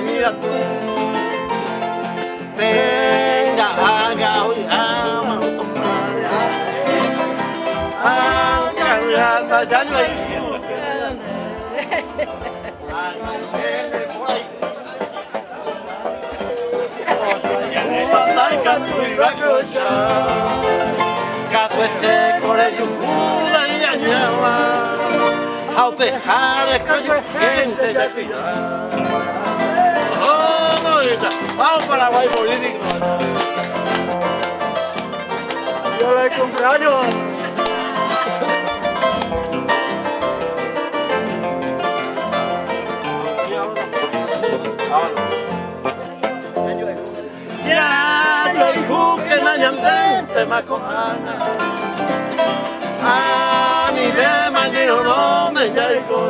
Mira tú, venga, haga hoy, ama, haga, ya no hay. Gato este con el yungula y añaba, a pejar es que yo gente de pilar. Vamos para Paraguay político. Yo la cumpleaños. Ya yo dijo que la llantente me acojana. A mi de mañana no me llegó.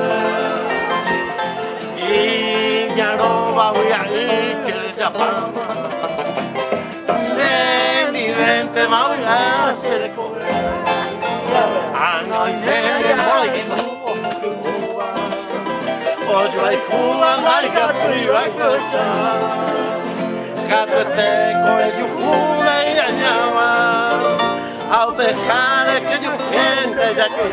Y ya no voy a ir. De mi vente me voy a hacer comer. Anoche voy Ojo hay Cuba, marca priva cosa. Gato este con el yujula y añaba. A dejar que yo gente de aquí.